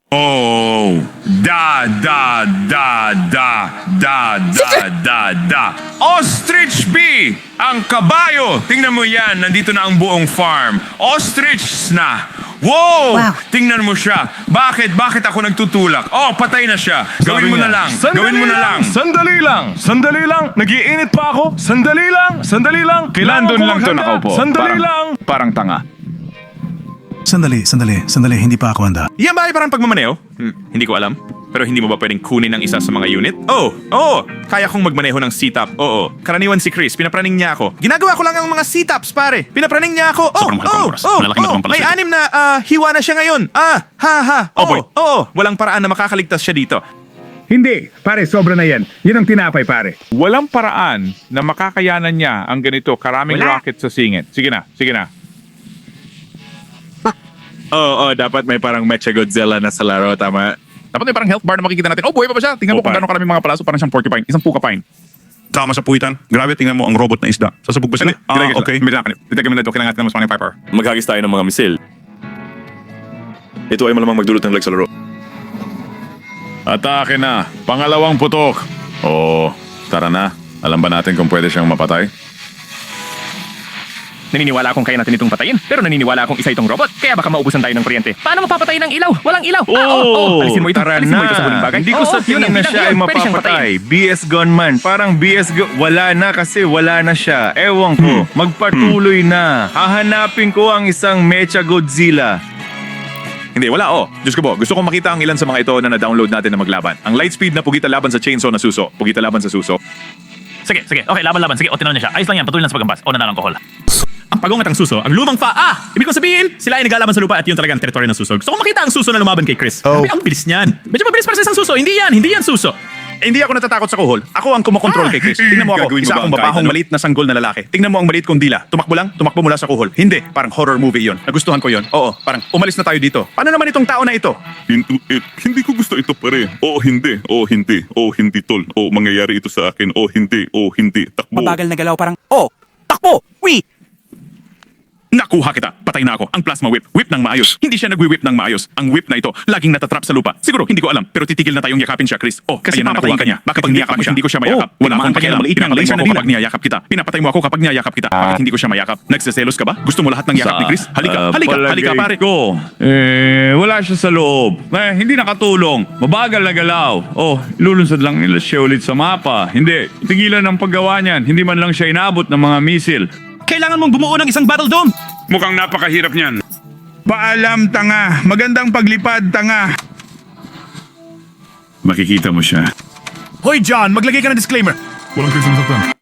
Oh, Ostrich bee! Ang kabayo! Tingnan mo yan, nandito na ang buong farm. Ostrich na! Wow! Wow. Tingnan mo siya. Bakit ako nagtutulak? Oh, patay na siya. Gawin mo na lang. Gawin mo na lang. Sandali lang! Sandali lang! Nagiinit pa ako! Sandali lang! Sandali lang! Kailangan Nandun ko lang to maghanda. nakaupo. Sandali Parang- lang! Parang tanga. Sandali, hindi pa ako handa. Yan ba ay parang pagmamaneho? Hindi ko alam. Pero hindi mo ba pwedeng kunin ang isa sa mga unit? Oo. Kaya kong magmaneho ng sit-up. Oo. Karaniwan si Chris, pinapraning niya ako. Ginagawa ko lang ang mga sit-ups, pare. Pinapraning niya ako. Sobrang mahal pang oras. Malalaki na naman pala May siya. 6 na hiwa na siya ngayon. Oo. Walang paraan na makakaligtas siya dito. Hindi, pare, sobra na yan. Yan ang tinapay, pare. Walang paraan na makakayanan niya ang ganito karaming rocket sa singit. Sige na. Oo, dapat may parang Mechagodzilla na sa laro, tama? Dapat may parang health bar na makikita natin. Oh, buhay pa ba siya? Tingnan mo kung gano'ng karaming mga palaso, parang siyang porcupine. Isang porcupine. Tama sa puwitan. Grabe, tingnan mo ang robot na isda. Sasabog ba sila? Okay. Detective na ito, kailangan natin ng mas mga piper. Maghagis tayo ng mga misil. Ito ay malamang magdulot ng lag sa laro. Atake na. Pangalawang putok. Oo, tara na. Alam ba natin kung pwede siyang mapatay? Naniniwala akong kaya natin itong patayin, pero naniniwala akong isa itong robot, kaya baka maubusan tayo ng kuryente. Paano mapapatay ng ilaw? Walang ilaw! Alisin mo ito. Alisin mo ito sa huling bagay. Hindi ko sa Yun ang tingin na bilang, siya ay yun. Pwede siyang patayin. mapapatay. BS Gunman. Parang wala na kasi wala na siya. Ewan ko. Magpatuloy na. Hahanapin ko ang isang Mecha Godzilla. Hindi, wala. Diyos ko po, gusto kong makita ang ilan sa mga ito na na-download natin na maglaban. Ang Lightspeed na pugita laban sa chainsaw na suso. Pugita laban sa suso. Sige. Okay, laban. Sige, tinanong niya siya. Ayos lang yan, patuloy lang sa pagambas. O nanalo ang kohol. Ang pagong at ang suso, ang lumang fa. Ibig kong sabihin, sila ay naglalaban sa lupa at yun talaga ang teritoryo ng suso. Gusto kong makita ang suso na lumaban kay Chris. Grabe, ang bilis niyan. Medyo mabilis para sa isang suso. Hindi yan suso. Hindi ako natatakot sa kuhol. Ako ang kumokontrol kay Chris. Tingnan mo ako, Gagawin mo isa ba akong ang kahit mabahong ano? maliit na sanggol na lalaki. Tingnan mo ang maliit kong dila. Tumakbo mula sa kuhol. Hindi, parang horror movie yon. Nagustuhan ko yon. Oo, parang umalis na tayo dito. Paano naman itong tao na ito? Hindi ko gusto ito, pare. Hindi, tol. Mangyayari ito sa akin. Hindi. Takbo. Mabagal na galaw parang, takbo! Nakuha kita. Patay na ako. Ang plasma whip. Whip ng maayos. Hindi siya nagwi-whip ng maayos. Ang whip na ito, laging natatrap sa lupa. Siguro, hindi ko alam. Pero titigil na tayong yakapin siya, Chris. Kasi ayan na, papatayin nakuha ka niya. ka. Bakit pag niyakap mo siya? Hindi ko siya mayakap. Wala akong pakialam. Pinapatay mo ako kapag niyayakap kita. Pinapatay mo ako kapag niyayakap kita. Bakit hindi ko siya mayakap? Nagseselos ka ba? Gusto mo lahat ng yakap ni Chris? Halika, pare. Wala siya sa loob. Hindi nakatulong. Mabagal na galaw. Lulunsad lang nila siya ulit sa mapa. Hindi. Tigilan ng paggawa niyan. Hindi man lang siya inabot ng mga misil. Kailangan mong bumuo ng isang battle dome. Mukhang napakahirap niyan. Paalam, tanga. Magandang paglipad, tanga. Makikita mo siya. Hoy John, maglagay ka ng disclaimer. Walang kayo sinasaktan.